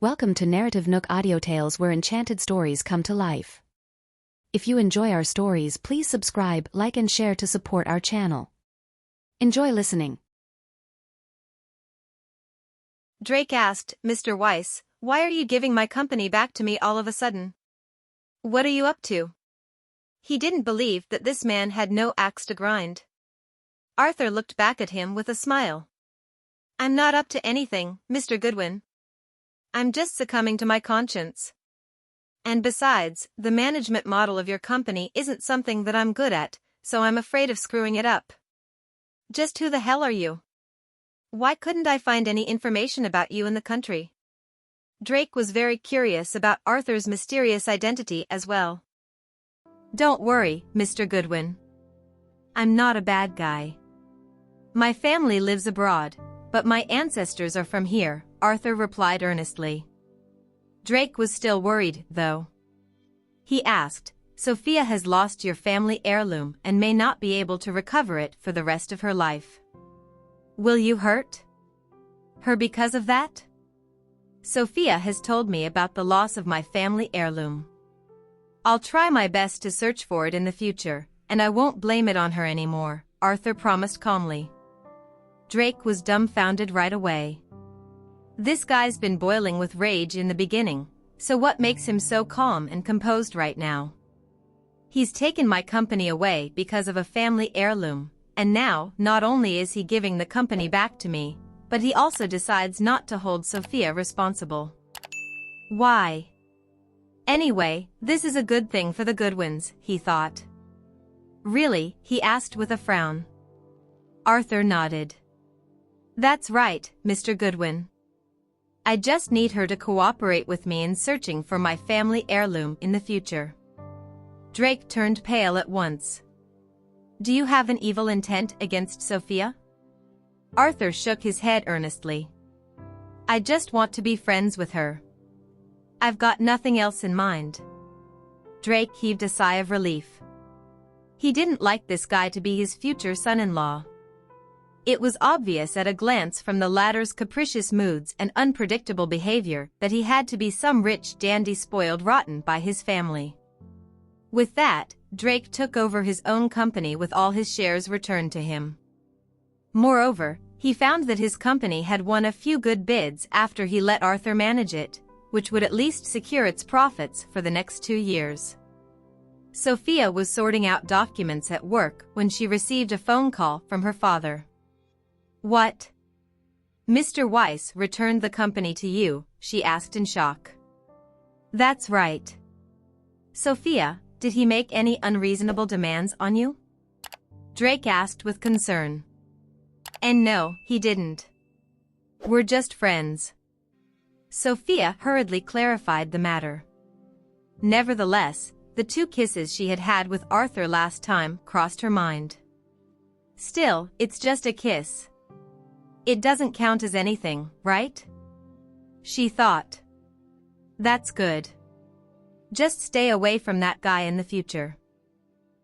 Welcome to NarrativeNook audio tales where enchanted stories come to life. If you enjoy our stories, please subscribe, like and share to support our channel. Enjoy listening. Drake asked, "Mr. Weiss, why are you giving my company back to me all of a sudden? What are you up to?" He didn't believe that this man had no axe to grind. Arthur looked back at him with a smile. "I'm not up to anything, Mr. Goodwin. I'm just succumbing to my conscience. And besides, the management model of your company isn't something that I'm good at, so I'm afraid of screwing it up. Just who the hell are you? Why couldn't I find any information about you in the country?" Drake was very curious about Arthur's mysterious identity as well. "Don't worry, Mr. Goodwin. I'm not a bad guy. My family lives abroad, but my ancestors are from here," Arthur replied earnestly. Drake was still worried, though. He asked, "Sophia has lost your family heirloom and may not be able to recover it for the rest of her life. Will you hurt her because of that?" "Sophia has told me about the loss of my family heirloom. I'll try my best to search for it in the future, and I won't blame it on her anymore," Arthur promised calmly. Drake was dumbfounded right away. This guy's been boiling with rage in the beginning, so what makes him so calm and composed right now? He's taken my company away because of a family heirloom, and now not only is he giving the company back to me, but he also decides not to hold Sophia responsible. Why? Anyway, this is a good thing for the Goodwins, he thought. "Really?" he asked with a frown. Arthur nodded. "That's right, Mr. Goodwin. I just need her to cooperate with me in searching for my family heirloom in the future." Drake turned pale at once. "Do you have an evil intent against Sophia?" Arthur shook his head earnestly. "I just want to be friends with her. I've got nothing else in mind." Drake heaved a sigh of relief. He didn't like this guy to be his future son-in-law. It was obvious at a glance from the latter's capricious moods and unpredictable behavior that he had to be some rich dandy spoiled rotten by his family. With that, Drake took over his own company with all his shares returned to him. Moreover, he found that his company had won a few good bids after he let Arthur manage it, which would at least secure its profits for the next 2 years. Sophia was sorting out documents at work when she received a phone call from her father. "What? Mr. Weiss returned the company to you?" she asked in shock. "That's right." "Sophia, did he make any unreasonable demands on you?" Drake asked with concern. "And no, he didn't. We're just friends." Sophia hurriedly clarified the matter. Nevertheless, the 2 kisses she had had with Arthur last time crossed her mind. "Still, it's just a kiss. It doesn't count as anything, right?" she thought. "That's good. Just stay away from that guy in the future.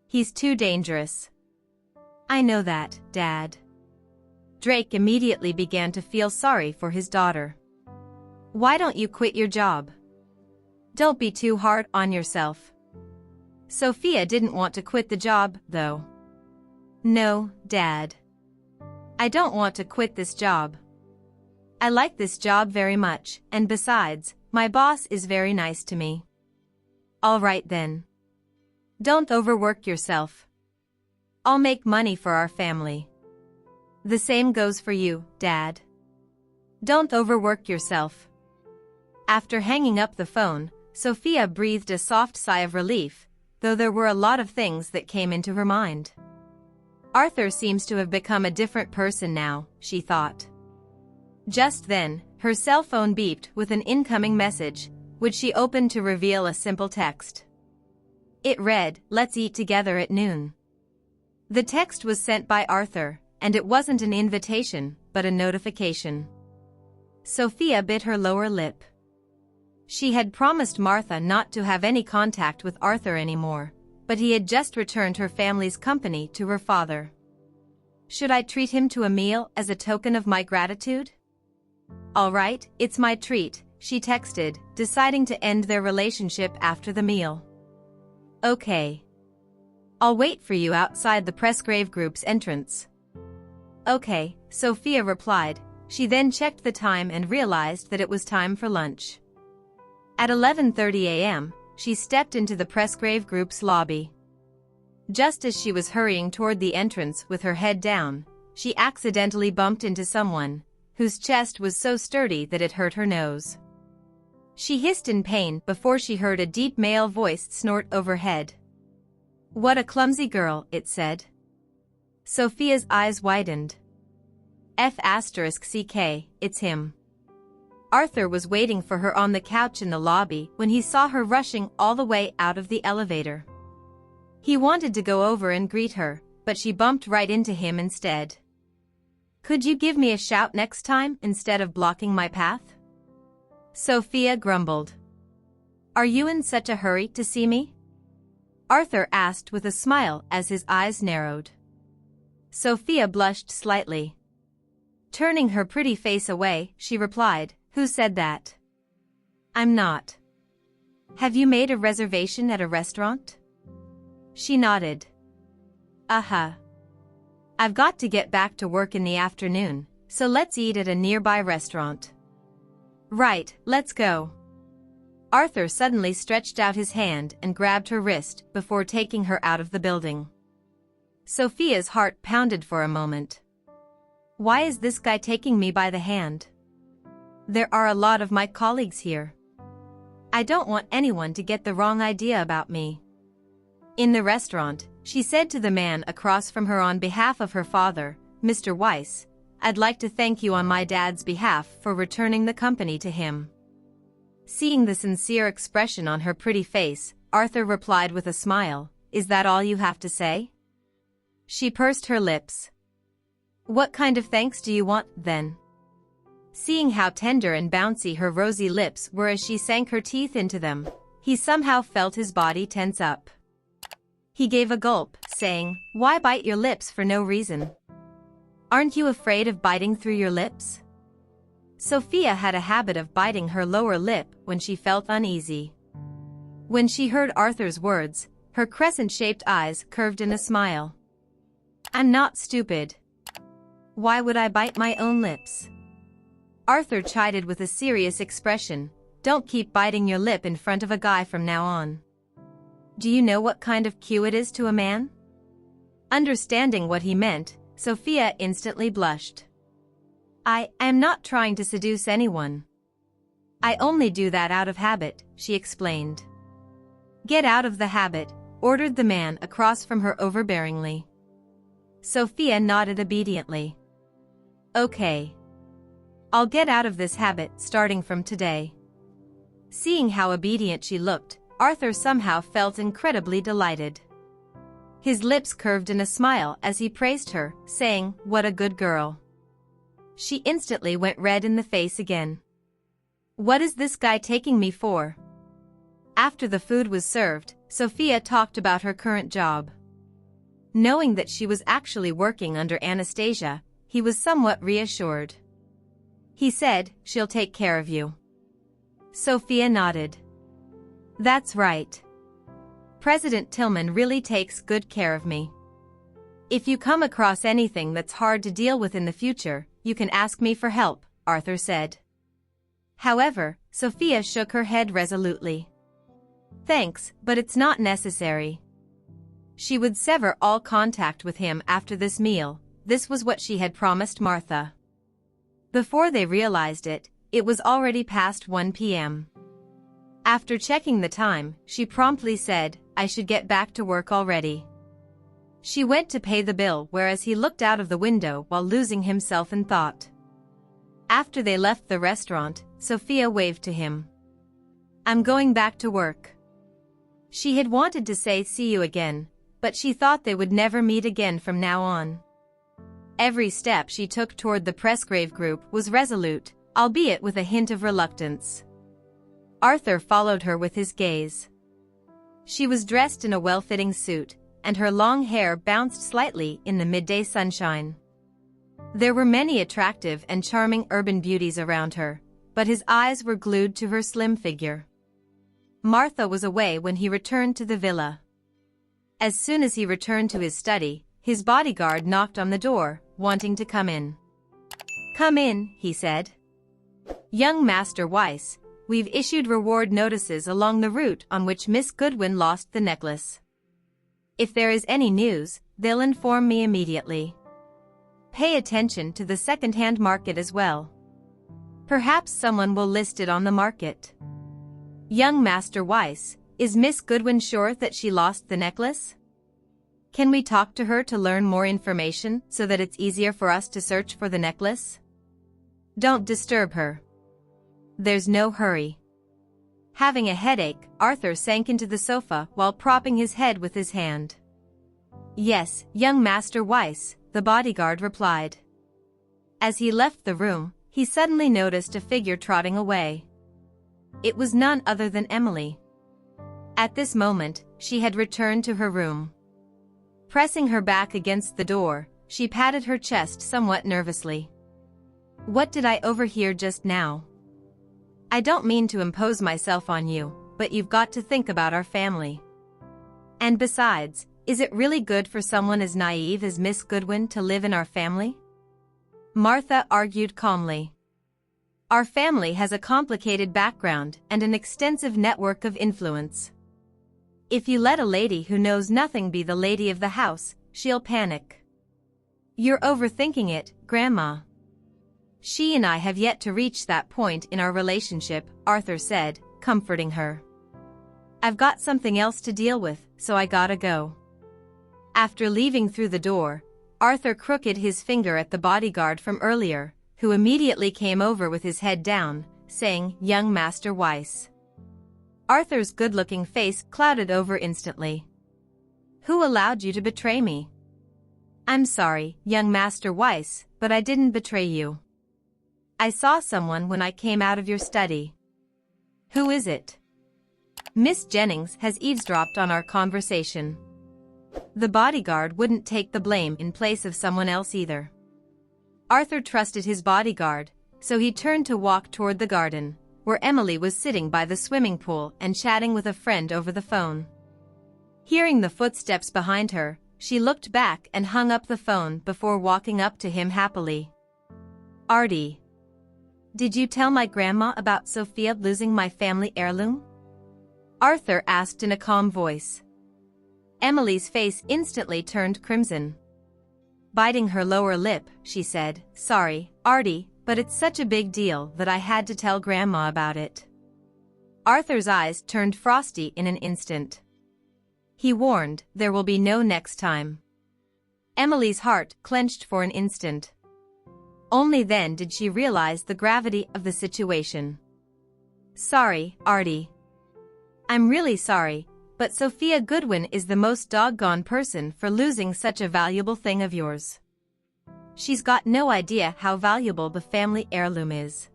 He's too dangerous." "I know that, Dad." Drake immediately began to feel sorry for his daughter. "Why don't you quit your job? Don't be too hard on yourself." Sophia didn't want to quit the job, though. "No, Dad. I don't want to quit this job. I like this job very much, and besides, my boss is very nice to me." "All right then. Don't overwork yourself. I'll make money for our family." "The same goes for you, Dad. Don't overwork yourself." After hanging up the phone, Sophia breathed a soft sigh of relief, though there were a lot of things that came into her mind. Arthur seems to have become a different person now, she thought. Just then, her cell phone beeped with an incoming message, which she opened to reveal a simple text. It read, "Let's eat together at noon." The text was sent by Arthur, and it wasn't an invitation, but a notification. Sophia bit her lower lip. She had promised Martha not to have any contact with Arthur anymore, but he had just returned her family's company to her father. Should I treat him to a meal as a token of my gratitude? All right, it's my treat, she texted, deciding to end their relationship after the meal. Okay. I'll wait for you outside the Pressgrave Group's entrance. Okay, Sophia replied. She then checked the time and realized that it was time for lunch. At 11:30 a.m., she stepped into the Pressgrave Group's lobby. Just as she was hurrying toward the entrance with her head down, she accidentally bumped into someone whose chest was so sturdy that it hurt her nose. She hissed in pain before she heard a deep male voice snort overhead. "What a clumsy girl," it said. Sophia's eyes widened. F***CK, it's him. Arthur was waiting for her on the couch in the lobby when he saw her rushing all the way out of the elevator. He wanted to go over and greet her, but she bumped right into him instead. "Could you give me a shout next time instead of blocking my path?" Sophia grumbled. "Are you in such a hurry to see me?" Arthur asked with a smile as his eyes narrowed. Sophia blushed slightly. Turning her pretty face away, she replied, "Who said that?" "I'm not." "Have you made a reservation at a restaurant?" She nodded. "Uh-huh. I've got to get back to work in the afternoon, so let's eat at a nearby restaurant." "Right, let's go." Arthur suddenly stretched out his hand and grabbed her wrist before taking her out of the building. Sophia's heart pounded for a moment. Why is this guy taking me by the hand? There are a lot of my colleagues here. I don't want anyone to get the wrong idea about me. In the restaurant, she said to the man across from her on behalf of her father, Mr. Weiss, "I'd like to thank you on my dad's behalf for returning the company to him." Seeing the sincere expression on her pretty face, Arthur replied with a smile, "Is that all you have to say?" She pursed her lips. "What kind of thanks do you want, then?" Seeing how tender and bouncy her rosy lips were as she sank her teeth into them, he somehow felt his body tense up. He gave a gulp, saying, "Why bite your lips for no reason? Aren't you afraid of biting through your lips?" Sophia had a habit of biting her lower lip when she felt uneasy. When she heard Arthur's words, her crescent-shaped eyes curved in a smile. "I'm not stupid. Why would I bite my own lips?" Arthur chided with a serious expression, "Don't keep biting your lip in front of a guy from now on. Do you know what kind of cue it is to a man?" Understanding what he meant, Sophia instantly blushed. I am not trying to seduce anyone. I only do that out of habit," she explained. "Get out of the habit," ordered the man across from her overbearingly. Sophia nodded obediently. "Okay. I'll get out of this habit starting from today." Seeing how obedient she looked, Arthur somehow felt incredibly delighted. His lips curved in a smile as he praised her, saying, "What a good girl." She instantly went red in the face again. "What is this guy taking me for?" After the food was served, Sophia talked about her current job. Knowing that she was actually working under Anastasia, he was somewhat reassured. He said, "She'll take care of you." Sophia nodded. "That's right. President Tillman really takes good care of me. If you come across anything that's hard to deal with in the future, you can ask me for help," Arthur said. However, Sophia shook her head resolutely. "Thanks, but it's not necessary." She would sever all contact with him after this meal. This was what she had promised Martha. Before they realized it, it was already past 1 p.m. After checking the time, she promptly said, "I should get back to work already." She went to pay the bill whereas he looked out of the window while losing himself in thought. After they left the restaurant, Sophia waved to him. "I'm going back to work." She had wanted to say "see you again," but she thought they would never meet again from now on. Every step she took toward the Pressgrave Group was resolute, albeit with a hint of reluctance. Arthur followed her with his gaze. She was dressed in a well-fitting suit, and her long hair bounced slightly in the midday sunshine. There were many attractive and charming urban beauties around her, but his eyes were glued to her slim figure. Martha was away when he returned to the villa. As soon as he returned to his study, his bodyguard knocked on the door, wanting to come in. "Come in," he said. "Young Master Weiss, we've issued reward notices along the route on which Miss Goodwin lost the necklace. If there is any news, they'll inform me immediately. Pay attention to the second-hand market as well. Perhaps someone will list it on the market. Young Master Weiss, is Miss Goodwin sure that she lost the necklace? Can we talk to her to learn more information so that it's easier for us to search for the necklace? Don't disturb her. There's no hurry." Having a headache, Arthur sank into the sofa while propping his head with his hand. "Yes, young Master Weiss," the bodyguard replied. As he left the room, he suddenly noticed a figure trotting away. It was none other than Emily. At this moment, she had returned to her room. Pressing her back against the door, she patted her chest somewhat nervously. "What did I overhear just now? I don't mean to impose myself on you, but you've got to think about our family. And besides, is it really good for someone as naive as Miss Goodwin to live in our family?" Martha argued calmly. "Our family has a complicated background and an extensive network of influence. If you let a lady who knows nothing be the lady of the house, she'll panic. You're overthinking it, Grandma." "She and I have yet to reach that point in our relationship," Arthur said, comforting her. "I've got something else to deal with, so I gotta go." After leaving through the door, Arthur crooked his finger at the bodyguard from earlier, who immediately came over with his head down, saying, "Young Master Weiss." Arthur's good-looking face clouded over instantly. "Who allowed you to betray me?" "I'm sorry, young Master Weiss, but I didn't betray you. I saw someone when I came out of your study." "Who is it?" "Miss Jennings has eavesdropped on our conversation." The bodyguard wouldn't take the blame in place of someone else either. Arthur trusted his bodyguard, so he turned to walk toward the garden, where Emily was sitting by the swimming pool and chatting with a friend over the phone. Hearing the footsteps behind her, she looked back and hung up the phone before walking up to him happily. "Artie, did you tell my grandma about Sophia losing my family heirloom?" Arthur asked in a calm voice. Emily's face instantly turned crimson. Biting her lower lip, she said, "Sorry, Artie, but it's such a big deal that I had to tell Grandma about it." Arthur's eyes turned frosty in an instant. He warned, "There will be no next time." Emily's heart clenched for an instant. Only then did she realize the gravity of the situation. "Sorry, Artie. I'm really sorry, but Sophia Goodwin is the most doggone person for losing such a valuable thing of yours. She's got no idea how valuable the family heirloom is.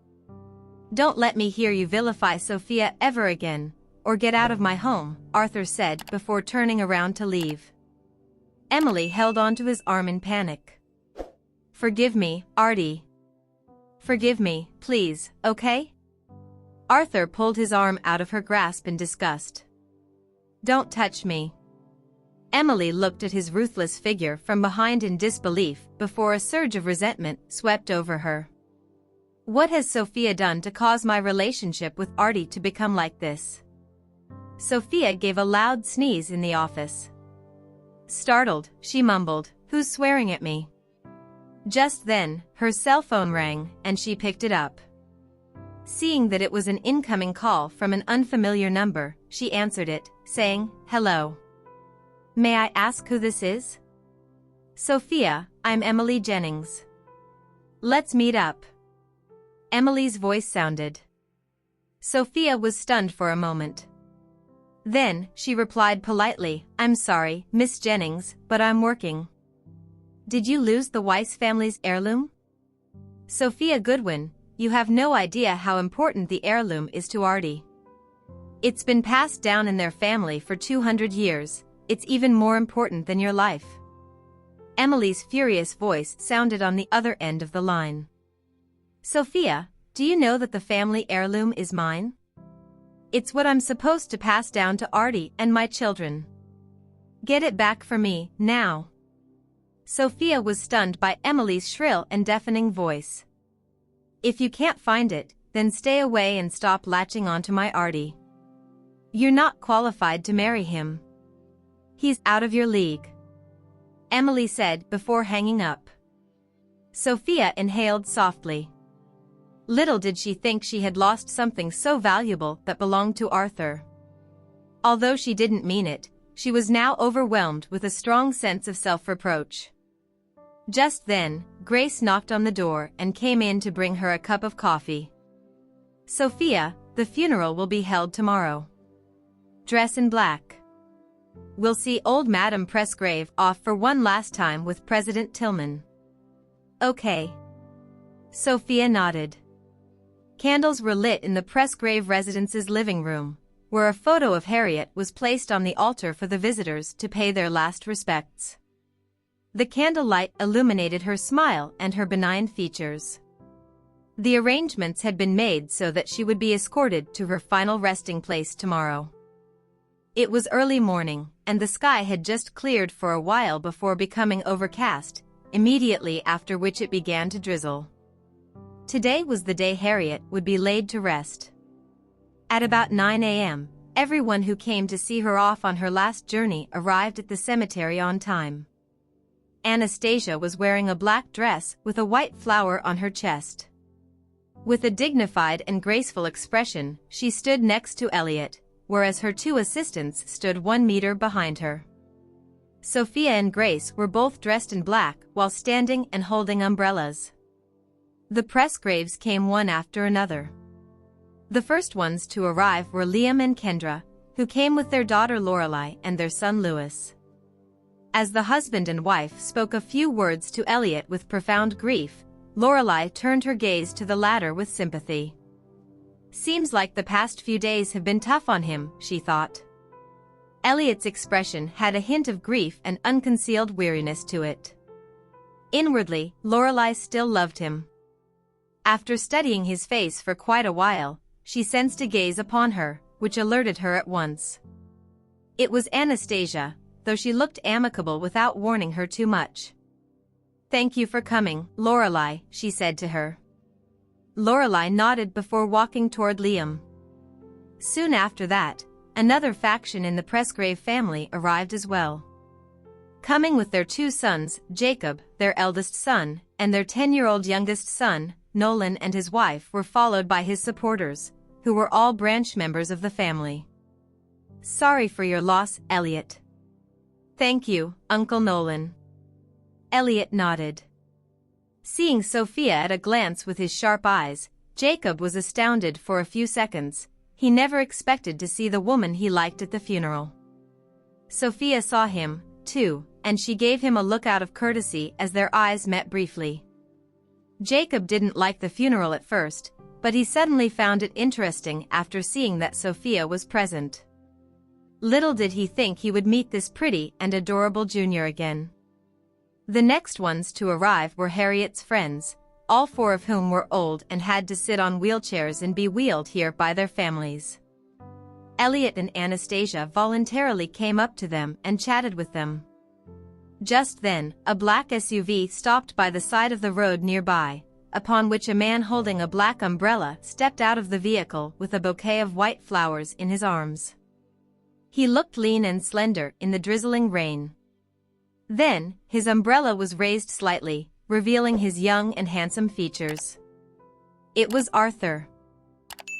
Don't let me hear you vilify Sophia ever again, or get out of my home," Arthur said before turning around to leave. Emily held onto his arm in panic. "Forgive me, Artie. Forgive me, please, okay?" Arthur pulled his arm out of her grasp in disgust. "Don't touch me." Emily looked at his ruthless figure from behind in disbelief before a surge of resentment swept over her. What has Sophia done to cause my relationship with Artie to become like this? Sophia gave a loud sneeze in the office. Startled, she mumbled, "Who's swearing at me?" Just then, her cell phone rang, and she picked it up. Seeing that it was an incoming call from an unfamiliar number, she answered it, saying, "Hello. May I ask who this is?" "Sophia, I'm Emily Jennings. Let's meet up." Emily's voice sounded. Sophia was stunned for a moment. Then, she replied politely, "I'm sorry, Miss Jennings, but I'm working." "Did you lose the Weiss family's heirloom?" "Sophia Goodwin, you have no idea how important the heirloom is to Artie. It's been passed down in their family for 200 years, it's even more important than your life." Emily's furious voice sounded on the other end of the line. "Sophia, Do you know that the family heirloom is mine? It's what I'm supposed to pass down to Artie and my children. Get it back for me, now. Sophia was stunned by Emily's shrill and deafening voice. If you can't find it, then stay away and stop latching onto my Artie. You're not qualified to marry him. He's out of your league. Emily said before hanging up. Sophia inhaled softly. Little did she think she had lost something so valuable that belonged to Arthur. Although she didn't mean it, she was now overwhelmed with a strong sense of self-reproach. Just then, Grace knocked on the door and came in to bring her a cup of coffee. Sophia, the funeral will be held tomorrow. Dress in black. We'll see old Madame Presgrave off for one last time with President Tillman. Okay. Sophia nodded. Candles were lit in the Presgrave residence's living room, where a photo of Harriet was placed on the altar for the visitors to pay their last respects. The candlelight illuminated her smile and her benign features. The arrangements had been made so that she would be escorted to her final resting place tomorrow. It was early morning, and the sky had just cleared for a while before becoming overcast, immediately after which it began to drizzle. Today was the day Harriet would be laid to rest. At about 9 a.m., everyone who came to see her off on her last journey arrived at the cemetery on time. Anastasia was wearing a black dress with a white flower on her chest. With a dignified and graceful expression, she stood next to Elliot, whereas her two assistants stood 1 meter behind her. Sophia and Grace were both dressed in black while standing and holding umbrellas. The Presgraves came one after another. The first ones to arrive were Liam and Kendra, who came with their daughter Lorelai and their son Louis. As the husband and wife spoke a few words to Elliot with profound grief, Lorelai turned her gaze to the latter with sympathy. Seems like the past few days have been tough on him, she thought. Elliot's expression had a hint of grief and unconcealed weariness to it. Inwardly, Lorelai still loved him. After studying his face for quite a while, she sensed a gaze upon her, which alerted her at once. It was Anastasia, though she looked amicable without warning her too much. Thank you for coming, Lorelai, she said to her. Lorelai nodded before walking toward Liam. Soon after that, another faction in the Presgrave family arrived as well. Coming with their 2 sons, Jacob, their eldest son, and their 10-year-old youngest son, Nolan, and his wife were followed by his supporters, who were all branch members of the family. Sorry for your loss, Elliot. Thank you, Uncle Nolan. Elliot nodded. Seeing Sophia at a glance with his sharp eyes, Jacob was astounded for a few seconds. He never expected to see the woman he liked at the funeral. Sophia saw him, too, and she gave him a look out of courtesy as their eyes met briefly. Jacob didn't like the funeral at first, but he suddenly found it interesting after seeing that Sophia was present. Little did he think he would meet this pretty and adorable junior again. The next ones to arrive were Harriet's friends, all 4 of whom were old and had to sit on wheelchairs and be wheeled here by their families. Elliot and Anastasia voluntarily came up to them and chatted with them. Just then, a black SUV stopped by the side of the road nearby, upon which a man holding a black umbrella stepped out of the vehicle with a bouquet of white flowers in his arms. He looked lean and slender in the drizzling rain. Then, his umbrella was raised slightly, revealing his young and handsome features. It was Arthur.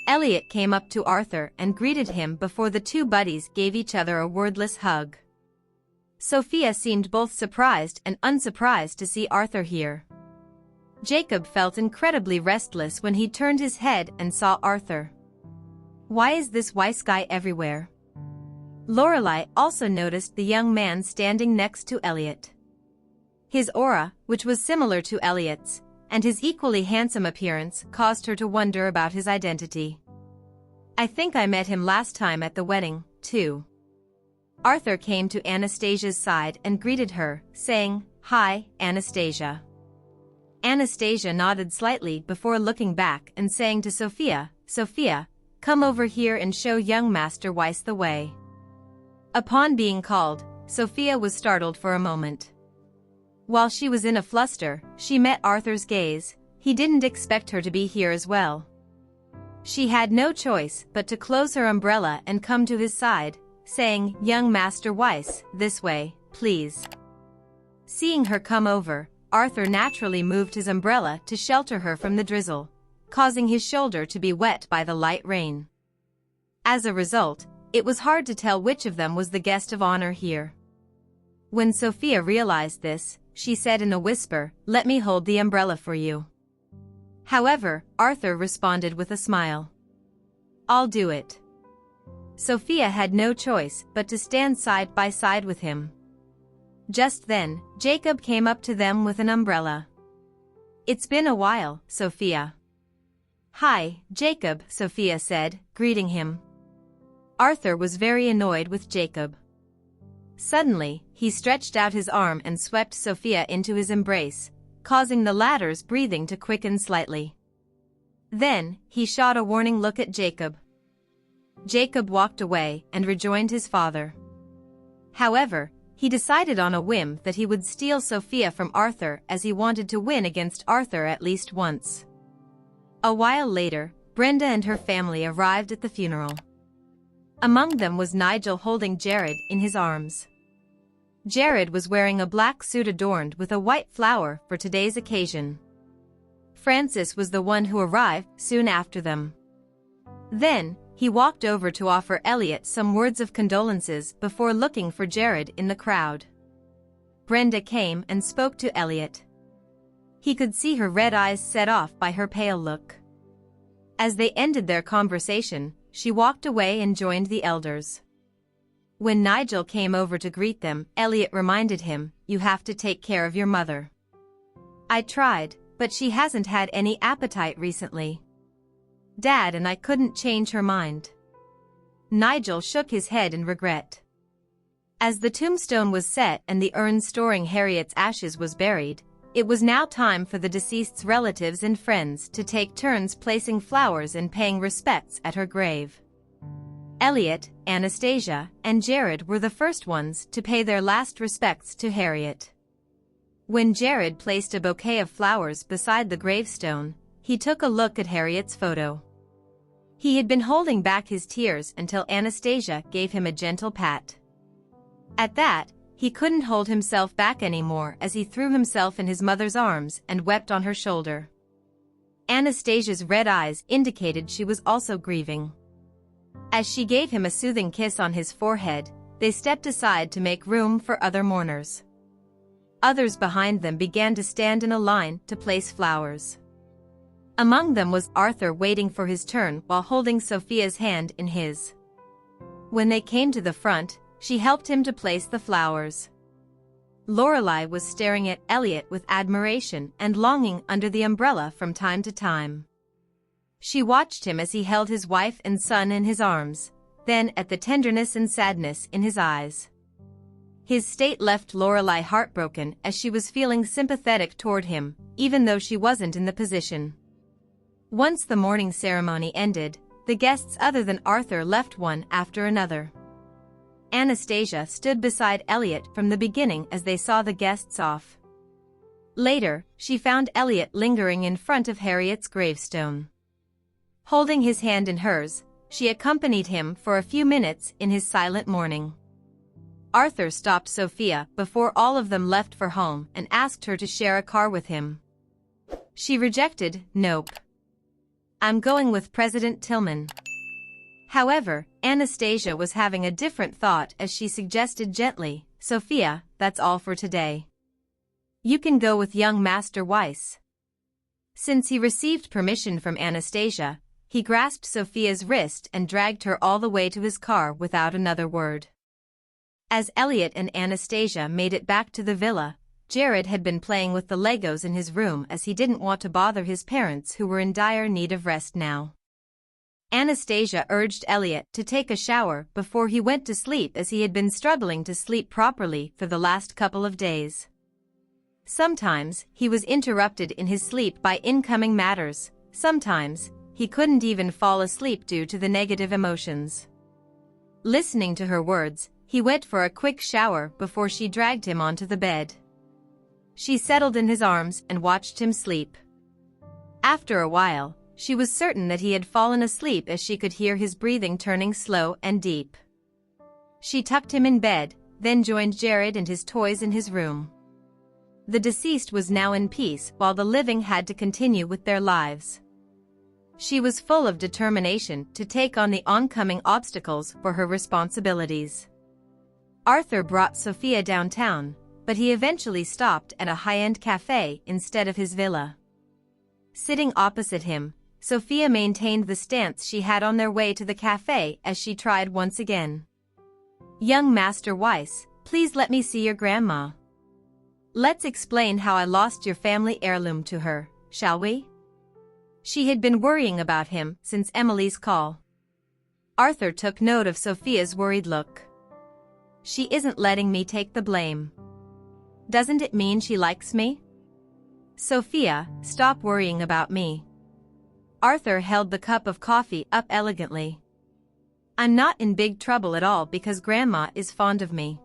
Elliot came up to Arthur and greeted him before the 2 buddies gave each other a wordless hug. Sophia seemed both surprised and unsurprised to see Arthur here. Jacob felt incredibly restless when he turned his head and saw Arthur. Why is this wise guy everywhere? Lorelai also noticed the young man standing next to Elliot. His aura, which was similar to Elliot's, and his equally handsome appearance caused her to wonder about his identity. I think I met him last time at the wedding, too. Arthur came to Anastasia's side and greeted her, saying, "Hi, Anastasia." Anastasia nodded slightly before looking back and saying to Sophia, "Sophia, come over here and show young Master Weiss the way." Upon being called, Sophia was startled for a moment. While she was in a fluster, she met Arthur's gaze. He didn't expect her to be here as well. She had no choice but to close her umbrella and come to his side, saying, "Young Master Weiss, this way, please." Seeing her come over, Arthur naturally moved his umbrella to shelter her from the drizzle, causing his shoulder to be wet by the light rain. As a result, it was hard to tell which of them was the guest of honor here. When Sophia realized this, she said in a whisper, "Let me hold the umbrella for you." However, Arthur responded with a smile. "I'll do it." Sophia had no choice but to stand side by side with him. Just then, Jacob came up to them with an umbrella. "It's been a while, Sophia." "Hi, Jacob," Sophia said, greeting him. Arthur was very annoyed with Jacob. Suddenly, he stretched out his arm and swept Sophia into his embrace, causing the latter's breathing to quicken slightly. Then, he shot a warning look at Jacob. Jacob walked away and rejoined his father. However, he decided on a whim that he would steal Sophia from Arthur, as he wanted to win against Arthur at least once. A while later, Brenda and her family arrived at the funeral. Among them was Nigel holding Jared in his arms. Jared was wearing a black suit adorned with a white flower for today's occasion. Francis was the one who arrived soon after them. Then, he walked over to offer Elliot some words of condolences before looking for Jared in the crowd. Brenda came and spoke to Elliot. He could see her red eyes set off by her pale look. As they ended their conversation, she walked away and joined the elders. When Nigel came over to greet them, Elliot reminded him, "You have to take care of your mother." "I tried, but she hasn't had any appetite recently. Dad and I couldn't change her mind." Nigel shook his head in regret. As the tombstone was set and the urn storing Harriet's ashes was buried, it was now time for the deceased's relatives and friends to take turns placing flowers and paying respects at her grave. Elliot, Anastasia, and Jared were the first ones to pay their last respects to Harriet. When Jared placed a bouquet of flowers beside the gravestone, he took a look at Harriet's photo. He had been holding back his tears until Anastasia gave him a gentle pat. At that, he couldn't hold himself back anymore as he threw himself in his mother's arms and wept on her shoulder. Anastasia's red eyes indicated she was also grieving. As she gave him a soothing kiss on his forehead, they stepped aside to make room for other mourners. Others behind them began to stand in a line to place flowers. Among them was Arthur waiting for his turn while holding Sophia's hand in his. When they came to the front, she helped him to place the flowers. Lorelei was staring at Elliot with admiration and longing under the umbrella from time to time. She watched him as he held his wife and son in his arms, then at the tenderness and sadness in his eyes. His state left Lorelei heartbroken as she was feeling sympathetic toward him, even though she wasn't in the position. Once the mourning ceremony ended, the guests other than Arthur left one after another. Anastasia stood beside Elliot from the beginning as they saw the guests off. Later, she found Elliot lingering in front of Harriet's gravestone. Holding his hand in hers, she accompanied him for a few minutes in his silent mourning. Arthur stopped Sophia before all of them left for home and asked her to share a car with him. She rejected, "Nope. I'm going with President Tillman." However, Anastasia was having a different thought as she suggested gently, "Sophia, that's all for today. You can go with young Master Weiss." Since he received permission from Anastasia, he grasped Sophia's wrist and dragged her all the way to his car without another word. As Elliot and Anastasia made it back to the villa, Jared had been playing with the Legos in his room as he didn't want to bother his parents who were in dire need of rest now. Anastasia urged Elliot to take a shower before he went to sleep as he had been struggling to sleep properly for the last couple of days. Sometimes, he was interrupted in his sleep by incoming matters. Sometimes, he couldn't even fall asleep due to the negative emotions. Listening to her words, he went for a quick shower before she dragged him onto the bed. She settled in his arms and watched him sleep. After a while, she was certain that he had fallen asleep as she could hear his breathing turning slow and deep. She tucked him in bed, then joined Jared and his toys in his room. The deceased was now in peace while the living had to continue with their lives. She was full of determination to take on the oncoming obstacles for her responsibilities. Arthur brought Sophia downtown, but he eventually stopped at a high-end cafe instead of his villa. Sitting opposite him, Sophia maintained the stance she had on their way to the cafe as she tried once again. "Young Master Weiss, please let me see your grandma. Let's explain how I lost your family heirloom to her, shall we?" She had been worrying about him since Emily's call. Arthur took note of Sophia's worried look. "She isn't letting me take the blame. Doesn't it mean she likes me?" "Sophia, stop worrying about me." Arthur held the cup of coffee up elegantly. "I'm not in big trouble at all because Grandma is fond of me."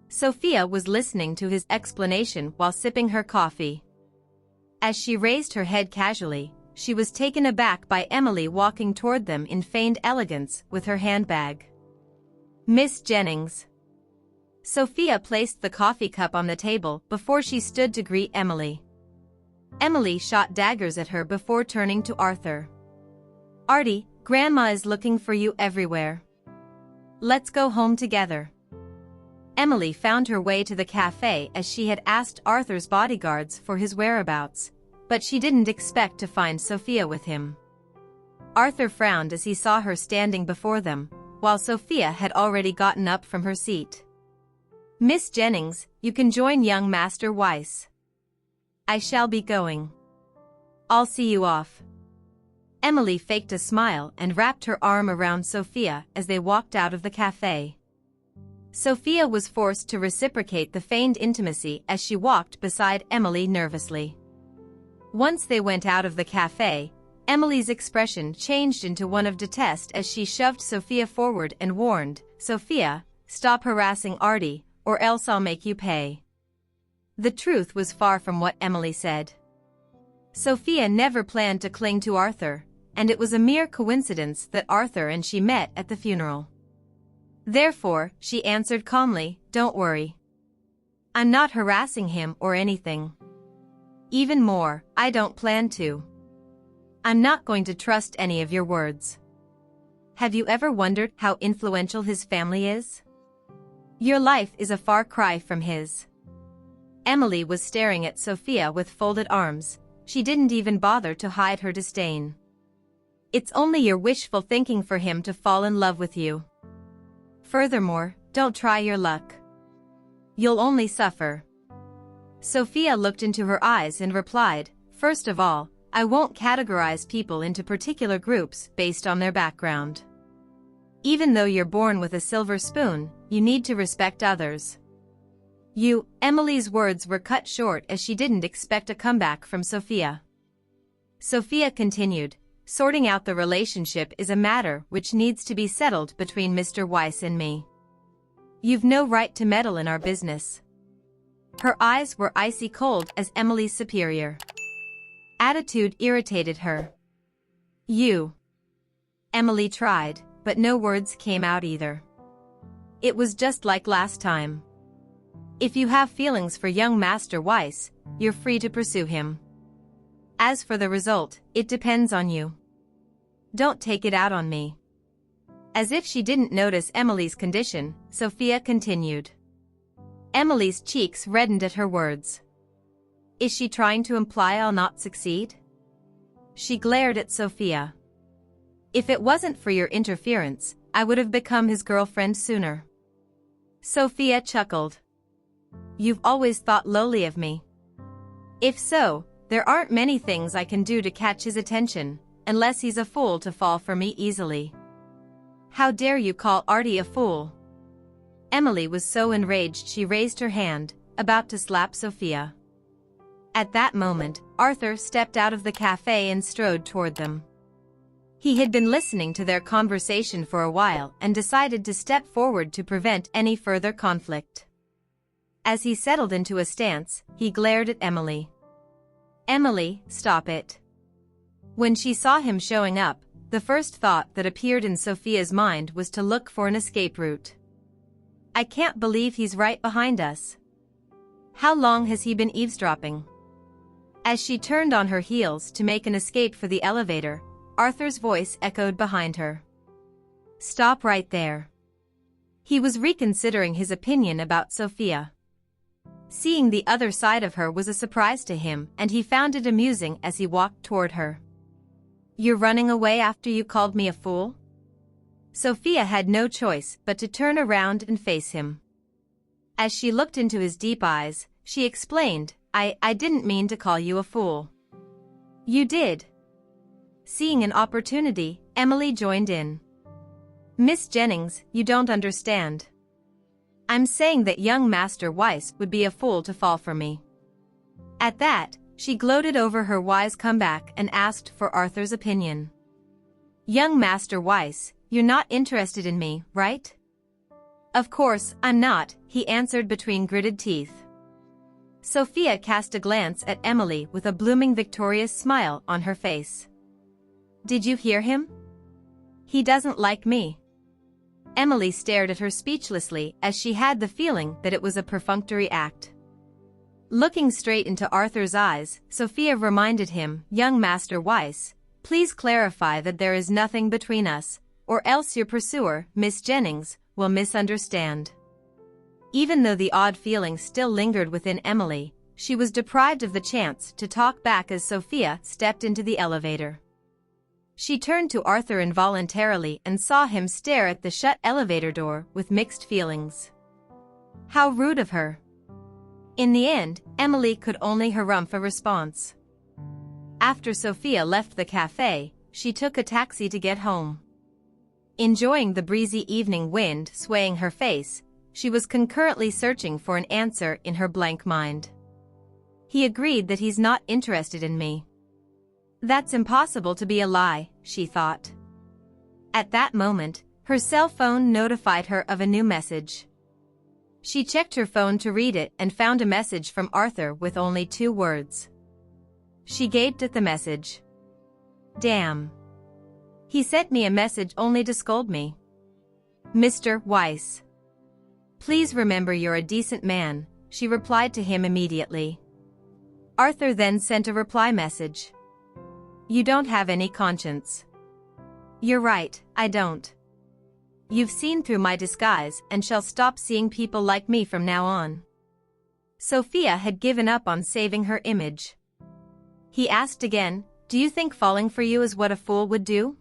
Sophia was listening to his explanation while sipping her coffee. As she raised her head casually, she was taken aback by Emily walking toward them in feigned elegance with her handbag. "Miss Jennings." Sophia placed the coffee cup on the table before she stood to greet Emily. Emily shot daggers at her before turning to Arthur. "Artie, Grandma is looking for you everywhere. Let's go home together." Emily found her way to the cafe as she had asked Arthur's bodyguards for his whereabouts, but she didn't expect to find Sophia with him. Arthur frowned as he saw her standing before them, while Sophia had already gotten up from her seat. "Miss Jennings, you can join young Master Weiss. I shall be going. I'll see you off." Emily faked a smile and wrapped her arm around Sophia as they walked out of the cafe. Sophia was forced to reciprocate the feigned intimacy as she walked beside Emily nervously. Once they went out of the cafe, Emily's expression changed into one of detest as she shoved Sophia forward and warned, "Sophia, stop harassing Artie, or else I'll make you pay." The truth was far from what Emily said. Sophia never planned to cling to Arthur, and it was a mere coincidence that Arthur and she met at the funeral. Therefore, she answered calmly, "Don't worry. I'm not harassing him or anything. Even more, I don't plan to. I'm not going to trust any of your words. Have you ever wondered how influential his family is? Your life is a far cry from his." Emily was staring at Sophia with folded arms. She didn't even bother to hide her disdain. "It's only your wishful thinking for him to fall in love with you. Furthermore, don't try your luck. You'll only suffer." Sophia looked into her eyes and replied, "First of all, I won't categorize people into particular groups based on their background. Even though you're born with a silver spoon, you need to respect others." Emily's words were cut short as she didn't expect a comeback from Sophia. Sophia continued, "Sorting out the relationship is a matter which needs to be settled between Mr. Weiss and me. You've no right to meddle in our business." Her eyes were icy cold as Emily's superior attitude irritated her. Emily tried, but no words came out either. It was just like last time. If you have feelings for young Master Weiss, you're free to pursue him. As for the result, it depends on you. Don't take it out on me." As if she didn't notice Emily's condition, Sophia continued. Emily's cheeks reddened at her words. Is she trying to imply I'll not succeed? She glared at Sophia. "If it wasn't for your interference, I would have become his girlfriend sooner." Sophia chuckled. "You've always thought lowly of me. If so, there aren't many things I can do to catch his attention, unless he's a fool to fall for me easily." "How dare you call Artie a fool?" Emily was so enraged she raised her hand, about to slap Sophia. At that moment, Arthur stepped out of the cafe and strode toward them. He had been listening to their conversation for a while and decided to step forward to prevent any further conflict. As he settled into a stance, he glared at Emily. "Emily, stop it." When she saw him showing up, the first thought that appeared in Sophia's mind was to look for an escape route. "I can't believe he's right behind us. How long has he been eavesdropping?" As she turned on her heels to make an escape for the elevator, Arthur's voice echoed behind her. "Stop right there." He was reconsidering his opinion about Sophia. Seeing the other side of her was a surprise to him, and he found it amusing as he walked toward her. "You're running away after you called me a fool?" Sophia had no choice but to turn around and face him. As she looked into his deep eyes, she explained, I didn't mean to call you a fool." "You did." Seeing an opportunity, Emily joined in. "Miss Jennings, you don't understand. I'm saying that young Master Weiss would be a fool to fall for me." At that, she gloated over her wise comeback and asked for Arthur's opinion. "Young Master Weiss, you're not interested in me, right?" "Of course, I'm not," he answered between gritted teeth. Sophia cast a glance at Emily with a blooming victorious smile on her face. "Did you hear him? He doesn't like me." Emily stared at her speechlessly as she had the feeling that it was a perfunctory act. Looking straight into Arthur's eyes, Sophia reminded him, "Young Master Weiss, please clarify that there is nothing between us, or else your pursuer, Miss Jennings, will misunderstand." Even though the odd feeling still lingered within Emily, she was deprived of the chance to talk back as Sophia stepped into the elevator. She turned to Arthur involuntarily and saw him stare at the shut elevator door with mixed feelings. How rude of her. In the end, Emily could only harumph a response. After Sophia left the cafe, she took a taxi to get home. Enjoying the breezy evening wind swaying her face, she was concurrently searching for an answer in her blank mind. He agreed that he's not interested in me. That's impossible to be a lie, she thought. At that moment, her cell phone notified her of a new message. She checked her phone to read it and found a message from Arthur with only 2 words. She gaped at the message. Damn. He sent me a message only to scold me. Mr. Weiss. Please remember you're a decent man, she replied to him immediately. Arthur then sent a reply message. You don't have any conscience. You're right, I don't. You've seen through my disguise and shall stop seeing people like me from now on. Sophia had given up on saving her image. He asked again, do you think falling for you is what a fool would do?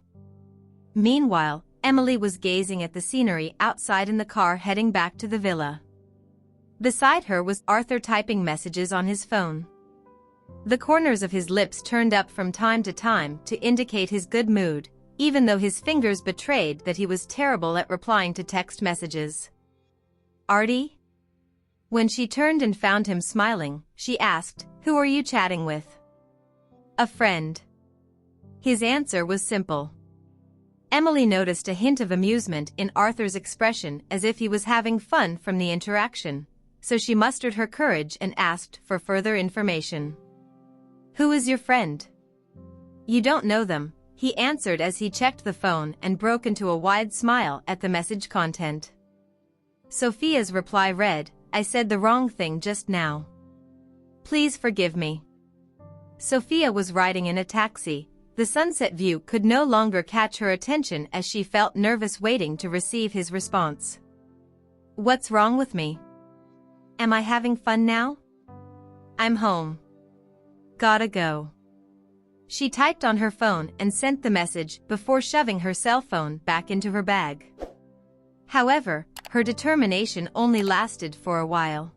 Meanwhile, Emily was gazing at the scenery outside in the car heading back to the villa. Beside her was Arthur typing messages on his phone. The corners of his lips turned up from time to time to indicate his good mood, even though his fingers betrayed that he was terrible at replying to text messages. Artie? When she turned and found him smiling, she asked, who are you chatting with? A friend. His answer was simple. Emily noticed a hint of amusement in Arthur's expression as if he was having fun from the interaction, so she mustered her courage and asked for further information. Who is your friend? You don't know them, he answered as he checked the phone and broke into a wide smile at the message content. Sophia's reply read, I said the wrong thing just now. Please forgive me. Sophia was riding in a taxi. The sunset view could no longer catch her attention as she felt nervous waiting to receive his response. What's wrong with me? Am I having fun now? I'm home. Gotta go. She typed on her phone and sent the message before shoving her cell phone back into her bag. However, her determination only lasted for a while.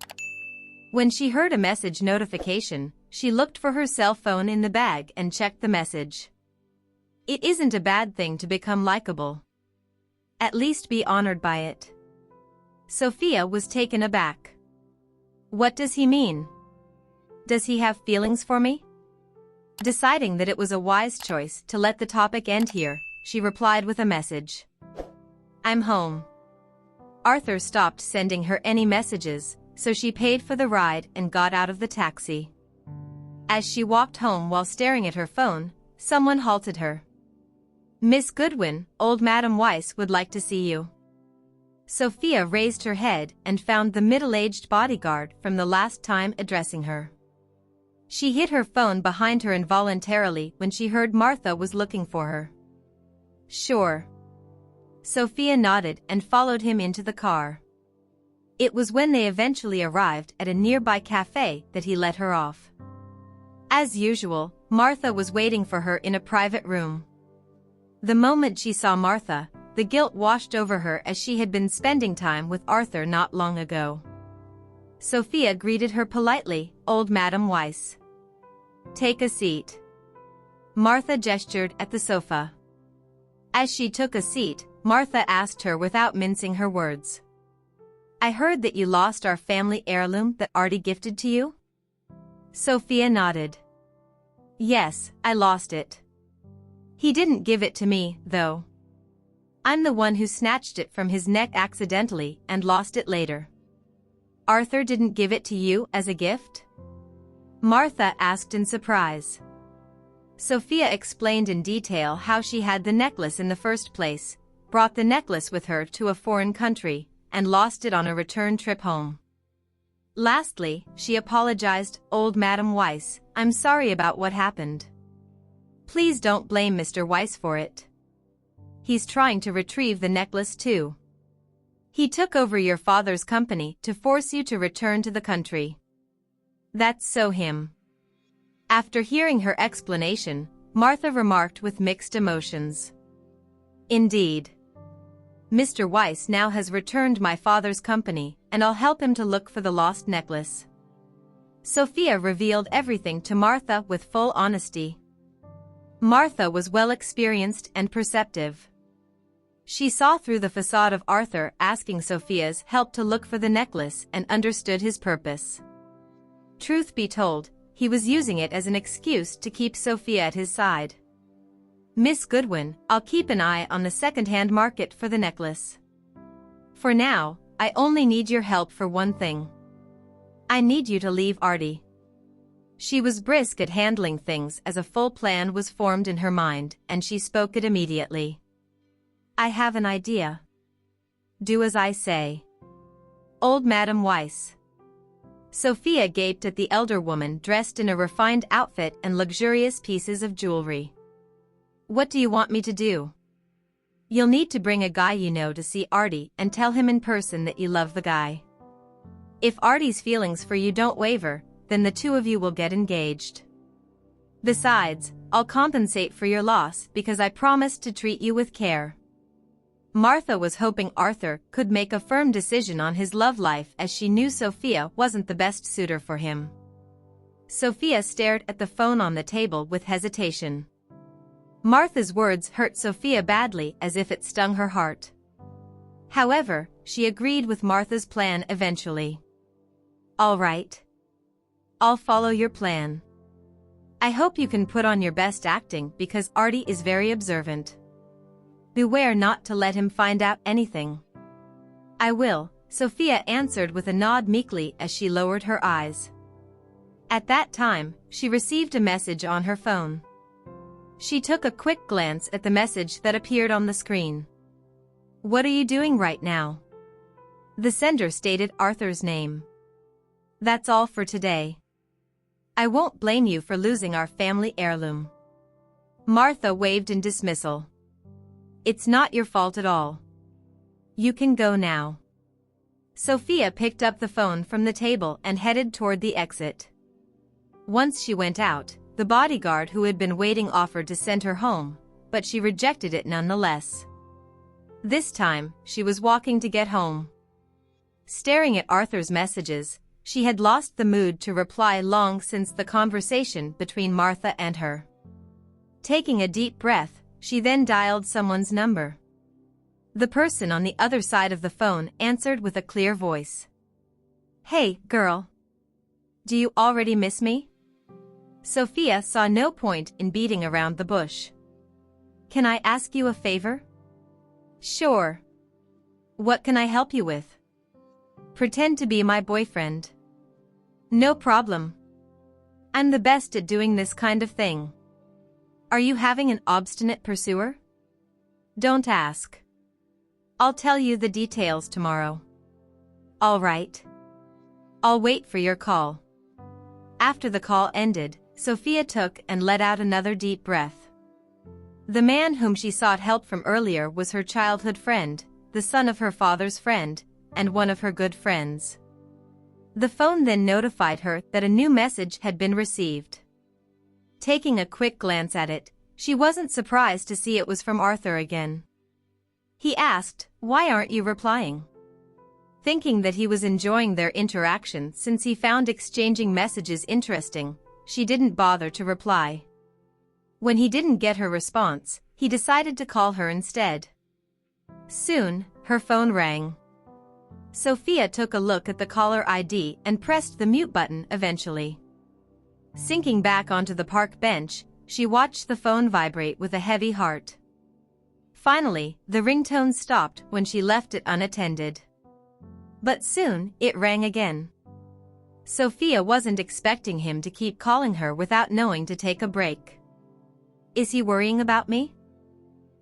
When she heard a message notification, she looked for her cell phone in the bag and checked the message. It isn't a bad thing to become likable. At least be honored by it. Sophia was taken aback. What does he mean? Does he have feelings for me? Deciding that it was a wise choice to let the topic end here, she replied with a message. I'm home. Arthur stopped sending her any messages, so she paid for the ride and got out of the taxi. As she walked home while staring at her phone, someone halted her. Miss Goodwin, old Madam Weiss would like to see you. Sophia raised her head and found the middle-aged bodyguard from the last time addressing her. She hid her phone behind her involuntarily when she heard Martha was looking for her. Sure. Sophia nodded and followed him into the car. It was when they eventually arrived at a nearby cafe that he let her off. As usual, Martha was waiting for her in a private room. The moment she saw Martha, the guilt washed over her as she had been spending time with Arthur not long ago. Sophia greeted her politely, "Old Madam Weiss. Take a seat." Martha gestured at the sofa. As she took a seat, Martha asked her without mincing her words. "I heard that you lost our family heirloom that Artie gifted to you?" Sophia nodded. "Yes, I lost it. He didn't give it to me, though. I'm the one who snatched it from his neck accidentally and lost it later." "Arthur didn't give it to you as a gift?" Martha asked in surprise. Sophia explained in detail how she had the necklace in the first place, brought the necklace with her to a foreign country, and lost it on a return trip home. Lastly, she apologized, "Old Madam Weiss, I'm sorry about what happened. Please don't blame Mr. Weiss for it. He's trying to retrieve the necklace too. He took over your father's company to force you to return to the country. That's so him." After hearing her explanation, Martha remarked with mixed emotions. "Indeed. Mr. Weiss now has returned my father's company, and I'll help him to look for the lost necklace." Sophia revealed everything to Martha with full honesty. Martha was well experienced and perceptive. She saw through the facade of Arthur asking Sophia's help to look for the necklace and understood his purpose. Truth be told, he was using it as an excuse to keep Sophia at his side. "Miss Goodwin, I'll keep an eye on the second-hand market for the necklace. For now, I only need your help for one thing. I need you to leave Artie." She was brisk at handling things as a full plan was formed in her mind, and she spoke it immediately. "I have an idea. Do as I say. Old Madam Weiss." Sophia gaped at the elder woman dressed in a refined outfit and luxurious pieces of jewelry. "What do you want me to do?" "You'll need to bring a guy you know to see Artie and tell him in person that you love the guy. If Artie's feelings for you don't waver, then the two of you will get engaged. Besides, I'll compensate for your loss because I promised to treat you with care." Martha was hoping Arthur could make a firm decision on his love life as she knew Sophia wasn't the best suitor for him. Sophia stared at the phone on the table with hesitation. Martha's words hurt Sophia badly as if it stung her heart. However, she agreed with Martha's plan eventually. "All right. I'll follow your plan. I hope you can put on your best acting because Artie is very observant. Beware not to let him find out anything." "I will," Sophia answered with a nod meekly as she lowered her eyes. At that time, she received a message on her phone. She took a quick glance at the message that appeared on the screen. "What are you doing right now?" The sender stated Arthur's name. "That's all for today. I won't blame you for losing our family heirloom." Martha waved in dismissal. "It's not your fault at all. You can go now." Sophia picked up the phone from the table and headed toward the exit. Once she went out, the bodyguard who had been waiting offered to send her home, but she rejected it nonetheless. This time, she was walking to get home. Staring at Arthur's messages, she had lost the mood to reply long since the conversation between Martha and her. Taking a deep breath, she then dialed someone's number. The person on the other side of the phone answered with a clear voice. "Hey, girl. Do you already miss me? Sophia saw no point in beating around the bush. Can I ask you a favor? Sure. What can I help you with? Pretend to be my boyfriend. No problem. I'm the best at doing this kind of thing. Are you having an obstinate pursuer? Don't ask. I'll tell you the details tomorrow. All right. I'll wait for your call. After the call ended, Sophia took and let out another deep breath. The man whom she sought help from earlier was her childhood friend, the son of her father's friend, and one of her good friends. The phone then notified her that a new message had been received. Taking a quick glance at it, she wasn't surprised to see it was from Arthur again. He asked, "Why aren't you replying?" Thinking that he was enjoying their interaction since he found exchanging messages interesting, she didn't bother to reply. When he didn't get her response, he decided to call her instead. Soon, her phone rang. Sophia took a look at the caller ID and pressed the mute button eventually. Sinking back onto the park bench, she watched the phone vibrate with a heavy heart. Finally, the ringtone stopped when she left it unattended. But soon, it rang again. Sophia wasn't expecting him to keep calling her without knowing to take a break. Is he worrying about me?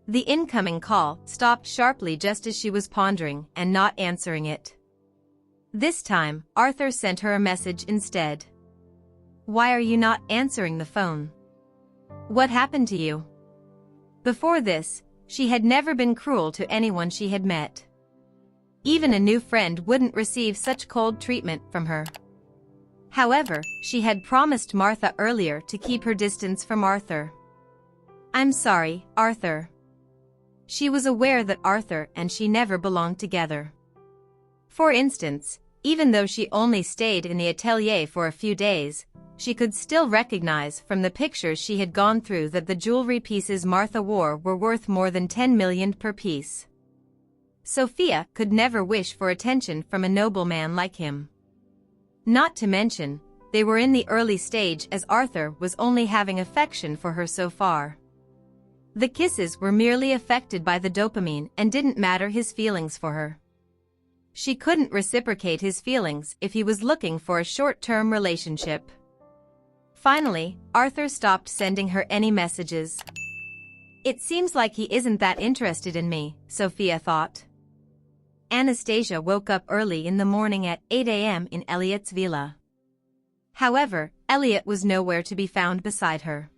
The incoming call stopped sharply just as she was pondering and not answering it. This time, Arthur sent her a message instead. Why are you not answering the phone? What happened to you? Before this, she had never been cruel to anyone she had met. Even a new friend wouldn't receive such cold treatment from her. However, she had promised Martha earlier to keep her distance from Arthur. I'm sorry, Arthur. She was aware that Arthur and she never belonged together. For instance, even though she only stayed in the atelier for a few days, she could still recognize from the pictures she had gone through that the jewelry pieces Martha wore were worth more than 10 million per piece. Sophia could never wish for attention from a nobleman like him. Not to mention, they were in the early stage as Arthur was only having affection for her so far. The kisses were merely affected by the dopamine and didn't matter his feelings for her. She couldn't reciprocate his feelings if he was looking for a short-term relationship. Finally, Arthur stopped sending her any messages. It seems like he isn't that interested in me, Sophia thought. Anastasia woke up early in the morning at 8 a.m. in Elliot's villa. However, Elliot was nowhere to be found beside her.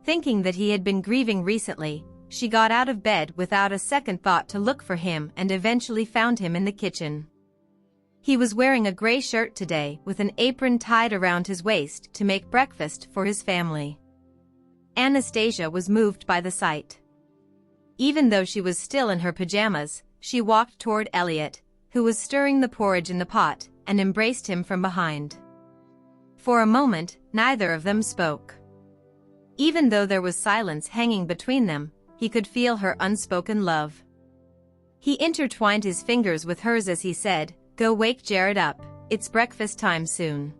Thinking that he had been grieving recently, she got out of bed without a second thought to look for him and eventually found him in the kitchen. He was wearing a gray shirt today with an apron tied around his waist to make breakfast for his family. Anastasia was moved by the sight. Even though she was still in her pajamas, she walked toward Elliot, who was stirring the porridge in the pot, and embraced him from behind. For a moment, neither of them spoke. Even though there was silence hanging between them, he could feel her unspoken love. He intertwined his fingers with hers as he said, "Go wake Jared up, it's breakfast time soon."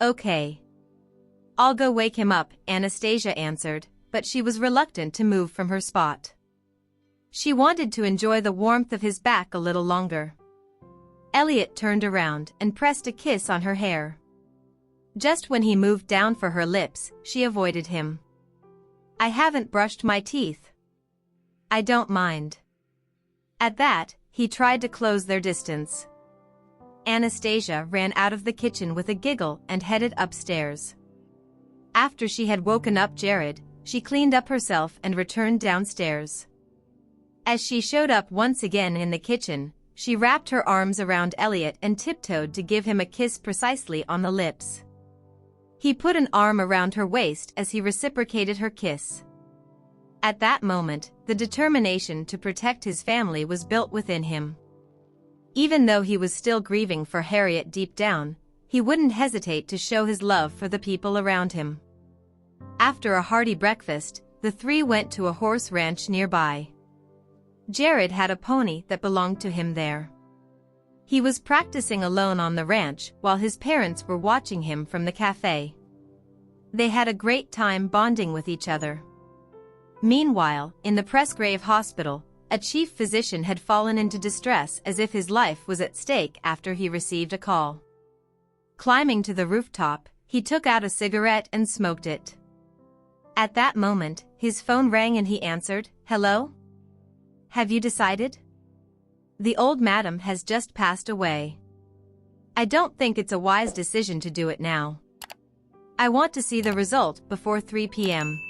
"Okay. I'll go wake him up," Anastasia answered, but she was reluctant to move from her spot. She wanted to enjoy the warmth of his back a little longer. Elliot turned around and pressed a kiss on her hair. Just when he moved down for her lips, she avoided him. "I haven't brushed my teeth." "I don't mind." At that, he tried to close their distance. Anastasia ran out of the kitchen with a giggle and headed upstairs. After she had woken up Jared, she cleaned up herself and returned downstairs. As she showed up once again in the kitchen, she wrapped her arms around Elliot and tiptoed to give him a kiss precisely on the lips. He put an arm around her waist as he reciprocated her kiss. At that moment, the determination to protect his family was built within him. Even though he was still grieving for Harriet deep down, he wouldn't hesitate to show his love for the people around him. After a hearty breakfast, the three went to a horse ranch nearby. Jared had a pony that belonged to him there. He was practicing alone on the ranch while his parents were watching him from the cafe. They had a great time bonding with each other. Meanwhile, in the Presgrave Hospital, a chief physician had fallen into distress as if his life was at stake after he received a call. Climbing to the rooftop, he took out a cigarette and smoked it. At that moment, his phone rang and he answered, "Hello? Have you decided? The old madam has just passed away. I don't think it's a wise decision to do it now. I want to see the result before 3 p.m.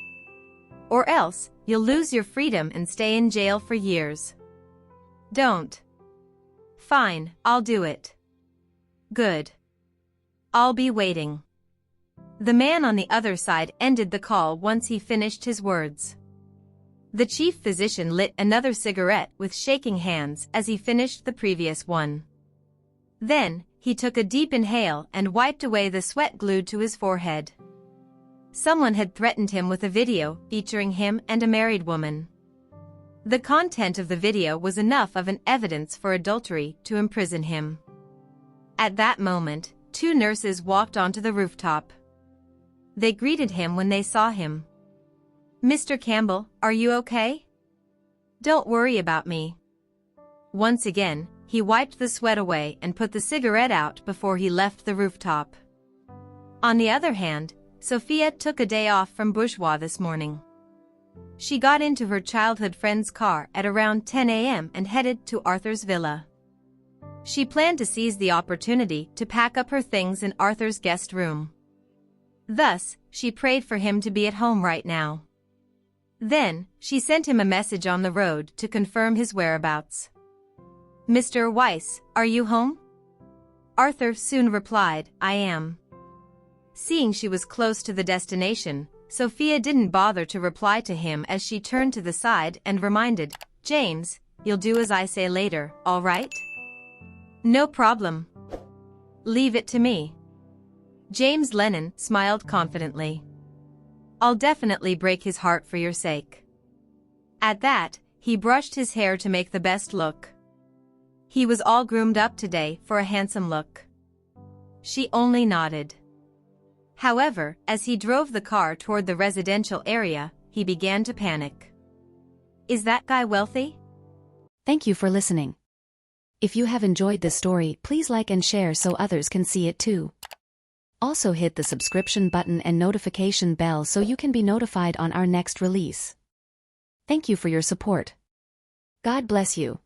Or else, you'll lose your freedom and stay in jail for years. Don't." "Fine, I'll do it." "Good. I'll be waiting." The man on the other side ended the call once he finished his words. The chief physician lit another cigarette with shaking hands as he finished the previous one. Then, he took a deep inhale and wiped away the sweat glued to his forehead. Someone had threatened him with a video featuring him and a married woman. The content of the video was enough of an evidence for adultery to imprison him. At that moment, 2 nurses walked onto the rooftop. They greeted him when they saw him. "Mr. Campbell, are you okay? Don't worry about me." Once again, he wiped the sweat away and put the cigarette out before he left the rooftop. On the other hand, Sophia took a day off from Bourgeois this morning. She got into her childhood friend's car at around 10 a.m. and headed to Arthur's villa. She planned to seize the opportunity to pack up her things in Arthur's guest room. Thus, she prayed for him to be at home right now. Then, she sent him a message on the road to confirm his whereabouts. "Mr. Weiss, are you home?" Arthur soon replied, "I am." Seeing she was close to the destination, Sophia didn't bother to reply to him as she turned to the side and reminded, "James, you'll do as I say later, all right?" "No problem. Leave it to me." James Lennon smiled confidently. "I'll definitely break his heart for your sake." At that, he brushed his hair to make the best look. He was all groomed up today for a handsome look. She only nodded. However, as he drove the car toward the residential area, he began to panic. Is that guy wealthy? Thank you for listening. If you have enjoyed this story, please like and share so others can see it too. Also hit the subscription button and notification bell so you can be notified on our next release. Thank you for your support. God bless you.